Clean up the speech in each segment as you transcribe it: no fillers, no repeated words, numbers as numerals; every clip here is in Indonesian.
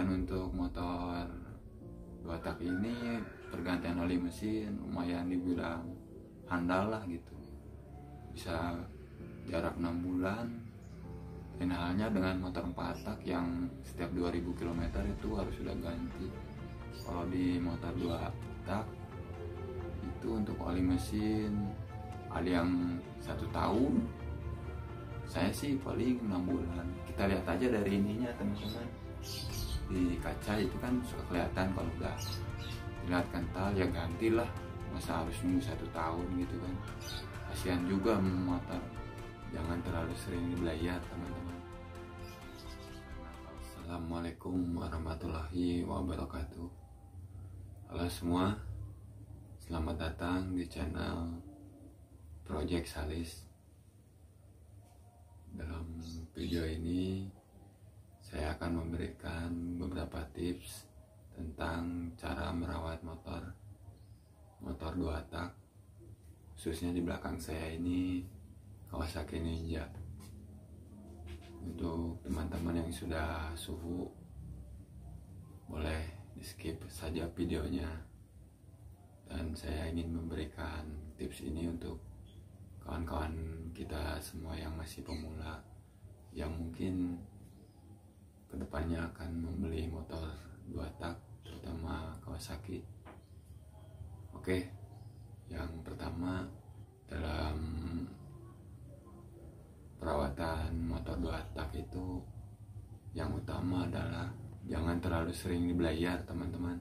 Dan untuk motor 2 tak ini pergantian oli mesin lumayan dibilang handal lah gitu, bisa jarak 6 bulan. Dan halnya dengan motor 4 tak yang setiap 2000 km itu harus sudah ganti. Kalau di motor 2 tak itu untuk oli mesin ada yang 1 tahun, saya sih paling 6 bulan. Kita lihat aja dari ininya teman-teman, di kaca itu kan suka kelihatan kalau udah terlihat kental ya gantilah, masa harus nunggu 1 tahun gitu kan, kasihan juga motor. Jangan terlalu sering dibelayar teman-teman. Assalamualaikum warahmatullahi wabarakatuh. Halo semua, selamat datang di channel Project Salis. Dalam video ini saya akan memberikan beberapa tips tentang cara merawat motor 2 tak, khususnya di belakang saya ini Kawasaki Ninja. Untuk teman-teman yang sudah suhu, boleh di skip saja videonya. Dan saya ingin memberikan tips ini untuk kawan-kawan kita semua yang masih pemula, yang mungkin kedepannya akan membeli motor 2 tak, terutama Kawasaki. Oke, yang pertama dalam perawatan motor 2 tak itu, yang utama adalah jangan terlalu sering dibelayar teman-teman.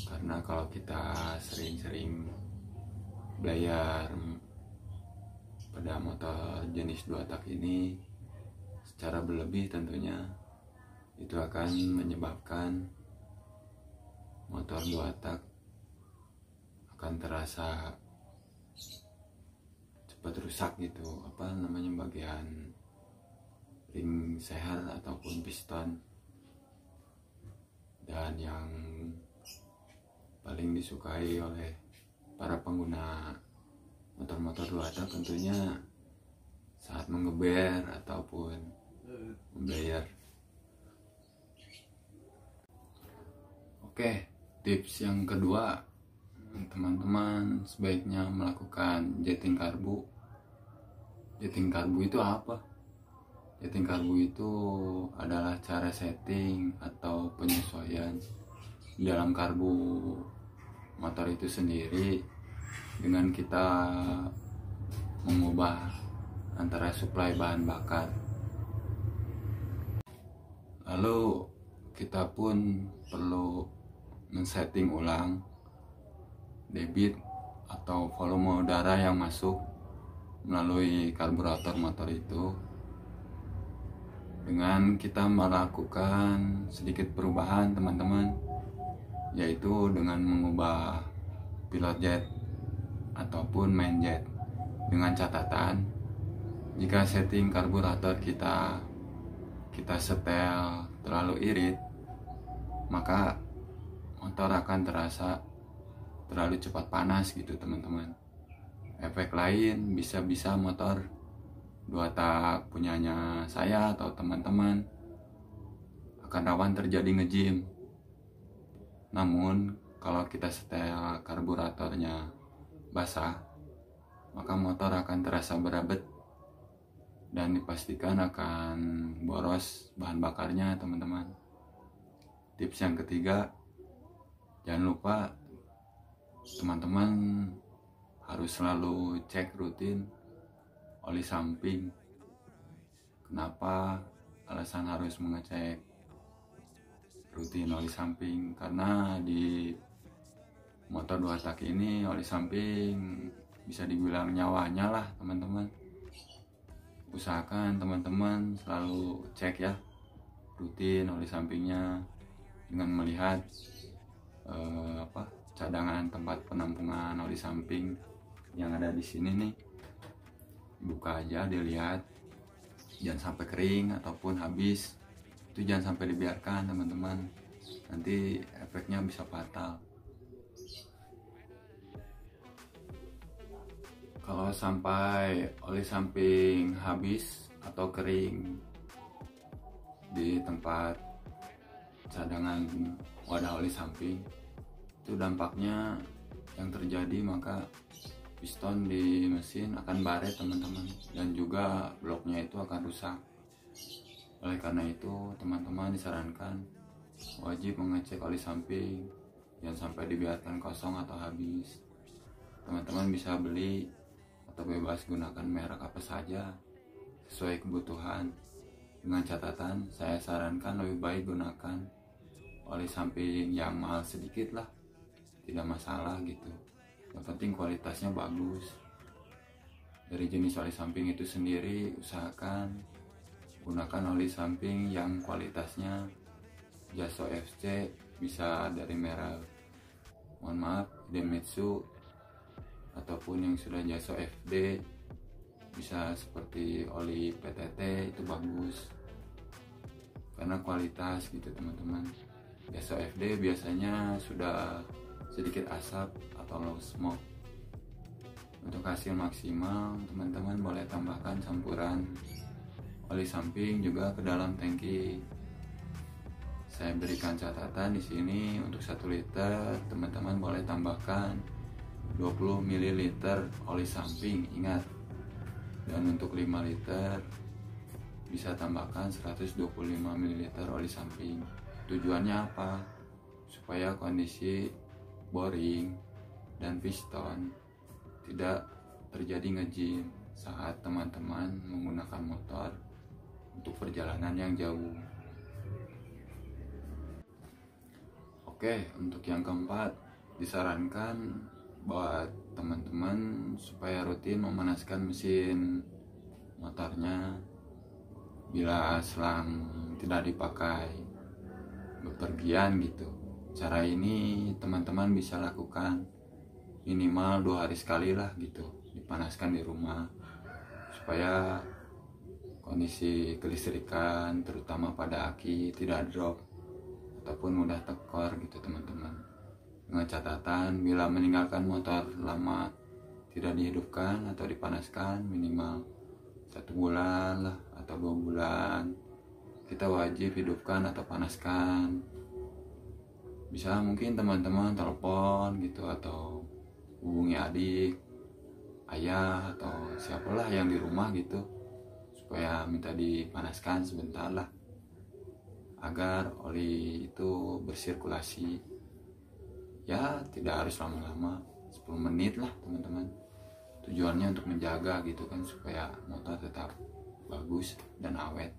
Karena kalau kita sering-sering belayar pada motor jenis 2 tak ini secara berlebih, tentunya itu akan menyebabkan motor 2 tak akan terasa cepat rusak gitu, bagian ring seher ataupun piston. Dan yang paling disukai oleh para pengguna motor-motor 2 tak tentunya saat mengeber ataupun membayar. Oke, tips yang kedua, teman-teman sebaiknya melakukan jetting karbu. Jetting karbu itu apa? Jetting karbu itu adalah cara setting atau penyesuaian di dalam karbu motor itu sendiri, dengan kita mengubah antara suplai bahan bakar. Lalu kita pun perlu men-setting ulang debit atau volume udara yang masuk melalui karburator motor itu, dengan kita melakukan sedikit perubahan teman-teman, yaitu dengan mengubah pilot jet ataupun main jet. Dengan catatan, jika setting karburator kita setel terlalu irit, maka motor akan terasa terlalu cepat panas gitu teman-teman. Efek lain, bisa motor 2 tak punyanya saya atau teman-teman akan rawan terjadi ngejim. Namun kalau kita setel karburatornya basah, maka motor akan terasa berabet dan dipastikan akan boros bahan bakarnya teman-teman. Tips yang ketiga, jangan lupa teman-teman harus selalu cek rutin oli samping. Kenapa alasan harus mengecek rutin oli samping? Karena di motor 2 tak ini oli samping bisa dibilang nyawanya lah teman-teman. Usahakan teman-teman selalu cek ya rutin oli sampingnya, dengan melihat cadangan tempat penampungan oli samping yang ada di sini nih. Buka aja, dilihat, jangan sampai kering ataupun habis. Itu jangan sampai dibiarkan teman-teman, nanti efeknya bisa fatal. Kalau sampai oli samping habis atau kering di tempat cadangan wadah oli samping. Itu dampaknya yang terjadi, maka piston di mesin akan baret teman-teman, dan juga bloknya itu akan rusak. Oleh karena itu teman-teman disarankan wajib mengecek oli samping, jangan sampai dibiarkan kosong atau habis. Teman-teman bisa beli atau bebas gunakan merek apa saja sesuai kebutuhan. Dengan catatan, saya sarankan lebih baik gunakan oli samping yang mahal sedikit lah, tidak masalah gitu. Yang penting kualitasnya bagus. Dari jenis oli samping itu sendiri, usahakan gunakan oli samping yang kualitasnya Jaso FC, bisa dari merek, mohon maaf, Idemitsu, ataupun yang sudah Jaso FD, bisa seperti oli PTT, itu bagus karena kualitas gitu teman-teman. Jaso FD biasanya sudah sedikit asap atau low smoke. Untuk hasil maksimal, teman-teman boleh tambahkan campuran oli samping juga ke dalam tangki. Saya berikan catatan di sini, untuk 1 liter teman-teman boleh tambahkan 20 ml oli samping, ingat. Dan untuk 5 liter bisa tambahkan 125 ml oli samping. Tujuannya apa? Supaya kondisi boring dan piston tidak terjadi ngejim saat teman-teman menggunakan motor untuk perjalanan yang jauh. Oke, untuk yang keempat, disarankan buat teman-teman supaya rutin memanaskan mesin motornya bila selang tidak dipakai bepergian gitu. Cara ini teman-teman bisa lakukan minimal 2 hari sekali lah gitu, dipanaskan di rumah supaya kondisi kelistrikan terutama pada aki tidak drop ataupun mudah tekor gitu teman-teman. Dengan catatan, bila meninggalkan motor lama tidak dihidupkan atau dipanaskan minimal 1 bulan lah atau 2 bulan, kita wajib hidupkan atau panaskan. Bisa mungkin teman-teman telepon gitu atau hubungi adik, ayah, atau siapalah yang di rumah gitu supaya minta dipanaskan sebentar lah agar oli itu bersirkulasi. Ya tidak harus lama-lama, 10 menit lah teman-teman. Tujuannya untuk menjaga gitu kan, supaya motor tetap bagus dan awet.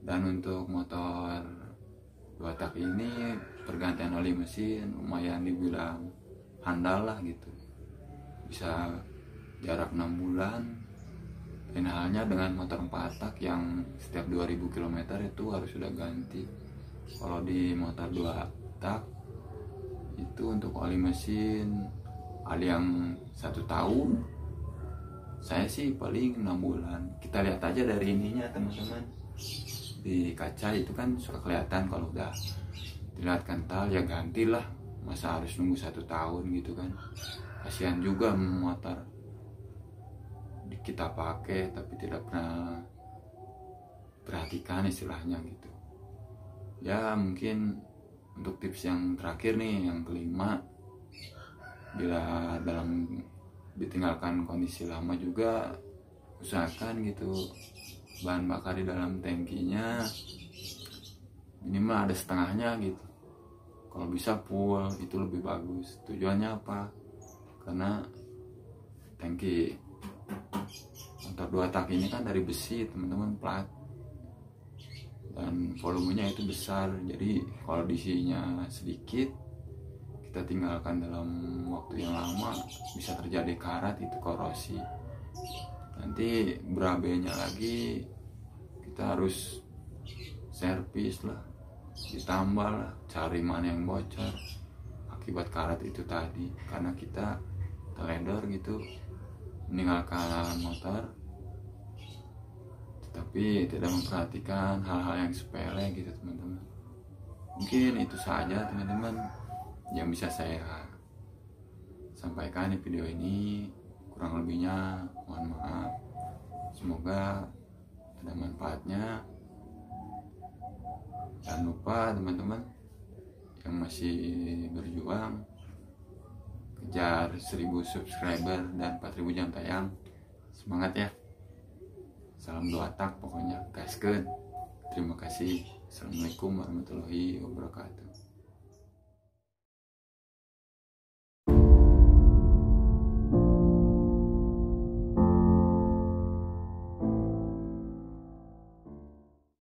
Dan untuk motor 2 tak ini pergantian oli mesin lumayan dibilang handal lah gitu, bisa jarak 6 bulan. Lain halnya dengan motor 4 tak yang setiap 2000 km itu harus sudah ganti. Kalau di motor 2 tak itu untuk oli mesin ada yang 1 tahun, saya sih paling 6 bulan. Kita lihat aja dari ininya teman-teman, di kaca itu kan suka kelihatan kalau udah dilihat kental ya gantilah, masa harus nunggu 1 tahun gitu kan. Kasihan juga motor kita pakai tapi tidak pernah perhatikan istilahnya gitu ya. Mungkin untuk tips yang terakhir nih, yang kelima, bila dalam ditinggalkan kondisi lama juga usahakan gitu bahan bakar di dalam tangkinya minimal ada setengahnya gitu. Kalau bisa full itu lebih bagus. Tujuannya apa? Karena tangki motor 2 tak ini kan dari besi teman-teman, plat, dan volumenya itu besar. Jadi kalau diisinya sedikit, kita tinggalkan dalam waktu yang lama, bisa terjadi karat, itu korosi. Nanti berabenya lagi kita harus servis lah, ditambah lah, cari mana yang bocor akibat karat itu tadi, karena kita teledor gitu meninggalkan motor tetapi tidak memperhatikan hal-hal yang sepele gitu teman-teman. Mungkin itu saja teman-teman yang bisa saya sampaikan di video ini. Kurang lebihnya mohon maaf. Semoga ada manfaatnya. Jangan lupa teman-teman yang masih berjuang kejar 1000 subscriber dan 4000 jam tayang. Semangat ya. Salam doa tak pokoknya gaskeun. Terima kasih. Assalamualaikum warahmatullahi wabarakatuh.